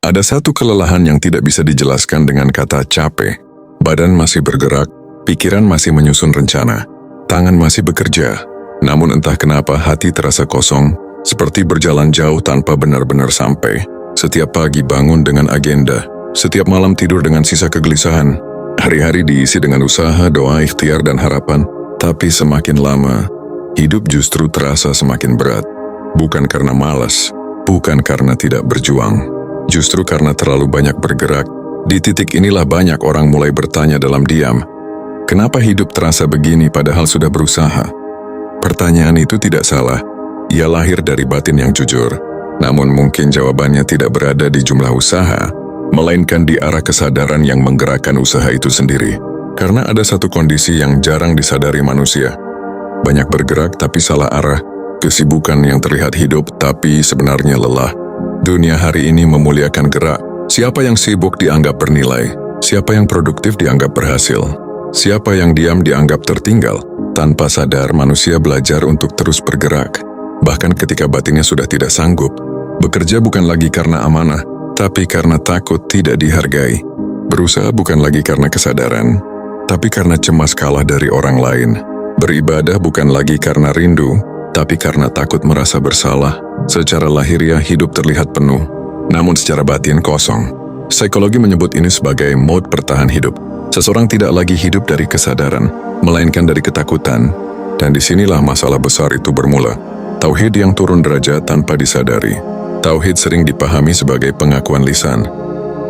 Ada satu kelelahan yang tidak bisa dijelaskan dengan kata capek. Badan masih bergerak, pikiran masih menyusun rencana, tangan masih bekerja. Namun entah kenapa hati terasa kosong, seperti berjalan jauh tanpa benar-benar sampai. Setiap pagi bangun dengan agenda, setiap malam tidur dengan sisa kegelisahan. Hari-hari diisi dengan usaha, doa, ikhtiar, dan harapan. Tapi semakin lama, hidup justru terasa semakin berat. Bukan karena malas, bukan karena tidak berjuang. Justru karena terlalu banyak bergerak. Di titik inilah banyak orang mulai bertanya dalam diam, kenapa hidup terasa begini padahal sudah berusaha? Pertanyaan itu tidak salah. Ia lahir dari batin yang jujur. Namun mungkin jawabannya tidak berada di jumlah usaha, melainkan di arah kesadaran yang menggerakkan usaha itu sendiri. Karena ada satu kondisi yang jarang disadari manusia. Banyak bergerak tapi salah arah. Kesibukan yang terlihat hidup tapi sebenarnya lelah. Dunia hari ini memuliakan gerak. Siapa yang sibuk dianggap bernilai. Siapa yang produktif dianggap berhasil. Siapa yang diam dianggap tertinggal. Tanpa sadar manusia belajar untuk terus bergerak. Bahkan ketika batinnya sudah tidak sanggup. Bekerja bukan lagi karena amanah, tapi karena takut tidak dihargai. Berusaha bukan lagi karena kesadaran, tapi karena cemas kalah dari orang lain. Beribadah bukan lagi karena rindu, tapi karena takut merasa bersalah. Secara lahiriah hidup terlihat penuh, namun secara batin kosong. Psikologi menyebut ini sebagai mode bertahan hidup. Seseorang tidak lagi hidup dari kesadaran, melainkan dari ketakutan. Dan disinilah masalah besar itu bermula. Tauhid yang turun derajat tanpa disadari. Tauhid sering dipahami sebagai pengakuan lisan.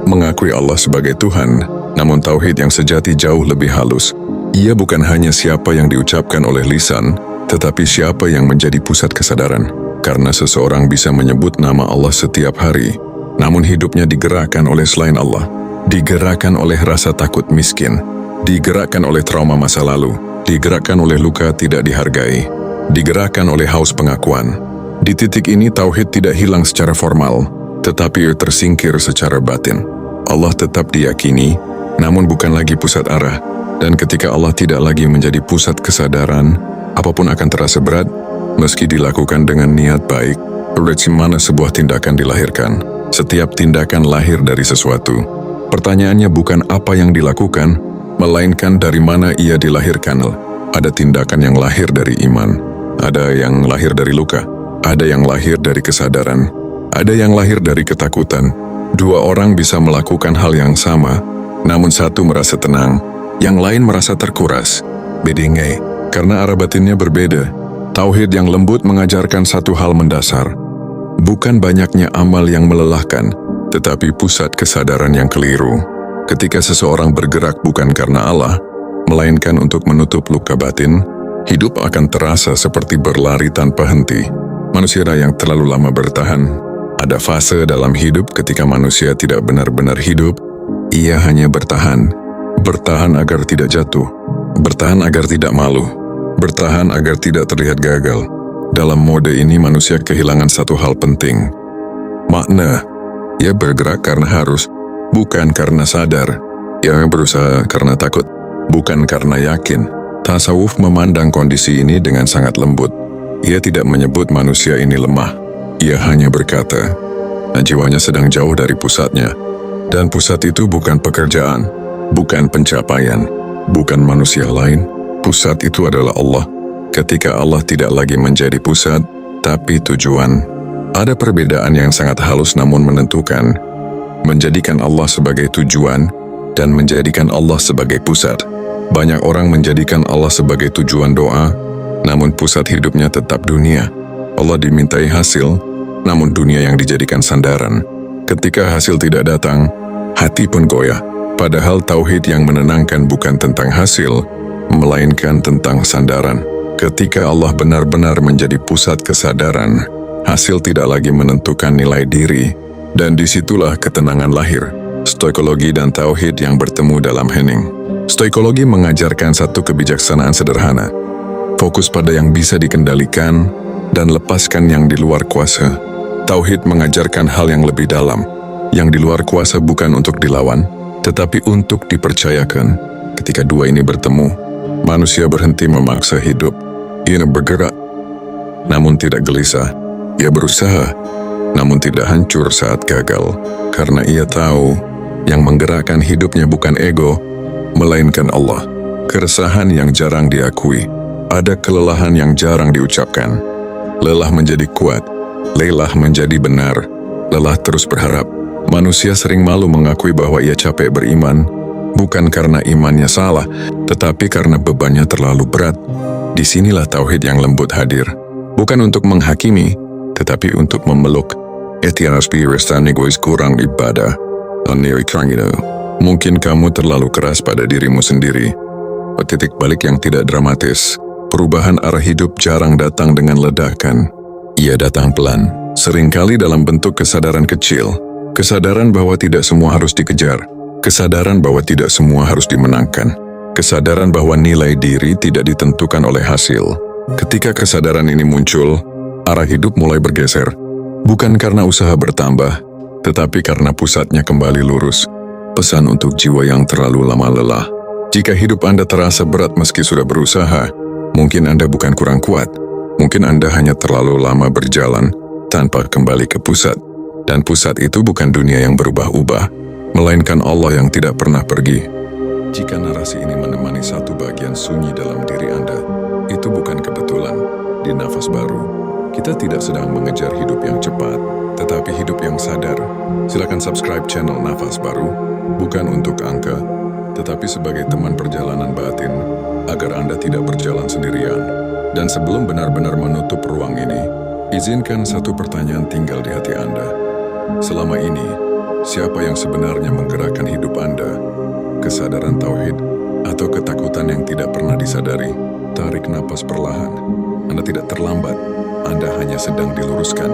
Mengakui Allah sebagai Tuhan, namun tauhid yang sejati jauh lebih halus. Ia bukan hanya siapa yang diucapkan oleh lisan, tetapi siapa yang menjadi pusat kesadaran. Karena seseorang bisa menyebut nama Allah setiap hari, namun hidupnya digerakkan oleh selain Allah. Digerakkan oleh rasa takut miskin, digerakkan oleh trauma masa lalu, digerakkan oleh luka tidak dihargai, digerakkan oleh haus pengakuan. Di titik ini tauhid tidak hilang secara formal, tetapi tersingkir secara batin. Allah tetap diyakini, namun bukan lagi pusat arah. Dan ketika Allah tidak lagi menjadi pusat kesadaran, apapun akan terasa berat, meski dilakukan dengan niat baik. Dari mana sebuah tindakan dilahirkan? Setiap tindakan lahir dari sesuatu. Pertanyaannya bukan apa yang dilakukan, melainkan dari mana ia dilahirkan. Ada tindakan yang lahir dari iman, ada yang lahir dari luka, ada yang lahir dari kesadaran, ada yang lahir dari ketakutan. Dua orang bisa melakukan hal yang sama, namun satu merasa tenang, yang lain merasa terkuras. Bedingai, karena arah batinnya berbeda. Tauhid yang lembut mengajarkan satu hal mendasar. Bukan banyaknya amal yang melelahkan, tetapi pusat kesadaran yang keliru. Ketika seseorang bergerak bukan karena Allah, melainkan untuk menutup luka batin, hidup akan terasa seperti berlari tanpa henti. Manusia yang terlalu lama bertahan. Ada fase dalam hidup ketika manusia tidak benar-benar hidup, ia hanya bertahan. Bertahan agar tidak jatuh, bertahan agar tidak malu, bertahan agar tidak terlihat gagal. Dalam mode ini manusia kehilangan satu hal penting. Makna. Ia bergerak karena harus, bukan karena sadar. Ia berusaha karena takut, bukan karena yakin. Tasawuf memandang kondisi ini dengan sangat lembut. Ia tidak menyebut manusia ini lemah. Ia hanya berkata, jiwanya sedang jauh dari pusatnya. Dan pusat itu bukan pekerjaan, bukan pencapaian, bukan manusia lain. Pusat itu adalah Allah. Ketika Allah tidak lagi menjadi pusat, tapi tujuan. Ada perbedaan yang sangat halus namun menentukan. Menjadikan Allah sebagai tujuan dan menjadikan Allah sebagai pusat. Banyak orang menjadikan Allah sebagai tujuan doa, namun pusat hidupnya tetap dunia. Allah dimintai hasil, namun dunia yang dijadikan sandaran. Ketika hasil tidak datang, hati pun goyah. Padahal tauhid yang menenangkan bukan tentang hasil, melainkan tentang sandaran. Ketika Allah benar-benar menjadi pusat kesadaran, hasil tidak lagi menentukan nilai diri, dan disitulah ketenangan lahir. Stoikologi dan tauhid yang bertemu dalam hening. Stoikologi mengajarkan satu kebijaksanaan sederhana. Fokus pada yang bisa dikendalikan dan lepaskan yang di luar kuasa. Tauhid mengajarkan hal yang lebih dalam. Yang di luar kuasa bukan untuk dilawan, tetapi untuk dipercayakan. Ketika dua ini bertemu, manusia berhenti memaksa hidup. Ia bergerak, namun tidak gelisah. Ia berusaha, namun tidak hancur saat gagal, karena ia tahu yang menggerakkan hidupnya bukan ego, melainkan Allah. Keresahan yang jarang diakui, ada kelelahan yang jarang diucapkan. Lelah menjadi kuat, lelah menjadi benar, lelah terus berharap. Manusia sering malu mengakui bahwa ia capek beriman, bukan karena imannya salah, tetapi karena bebannya terlalu berat. Disinilah tauhid yang lembut hadir, bukan untuk menghakimi, tetapi untuk memeluk. Etianas pirestani guys kurang ibadah. Mungkin kamu terlalu keras pada dirimu sendiri. Titik balik yang tidak dramatis. Perubahan arah hidup jarang datang dengan ledakan. Ia datang pelan, seringkali dalam bentuk kesadaran kecil. Kesadaran bahwa tidak semua harus dikejar. Kesadaran bahwa tidak semua harus dimenangkan. Kesadaran bahwa nilai diri tidak ditentukan oleh hasil. Ketika kesadaran ini muncul, arah hidup mulai bergeser. Bukan karena usaha bertambah, tetapi karena pusatnya kembali lurus. Pesan untuk jiwa yang terlalu lama lelah. Jika hidup Anda terasa berat meski sudah berusaha, mungkin Anda bukan kurang kuat. Mungkin Anda hanya terlalu lama berjalan tanpa kembali ke pusat. Dan pusat itu bukan dunia yang berubah-ubah, melainkan Allah yang tidak pernah pergi. Jika narasi ini menemani satu bagian sunyi dalam diri Anda, itu bukan kebetulan. Di Nafas Baru, kita tidak sedang mengejar hidup yang cepat, tetapi hidup yang sadar. Silakan subscribe channel Nafas Baru, bukan untuk angka, tetapi sebagai teman perjalanan batin, agar Anda tidak berjalan sendirian. Dan sebelum benar-benar menutup ruang ini, izinkan satu pertanyaan tinggal di hati Anda. Selama ini, siapa yang sebenarnya menggerakkan hidup Anda? Kesadaran tauhid atau ketakutan yang tidak pernah disadari? Tarik napas perlahan. Anda tidak terlambat, Anda hanya sedang diluruskan.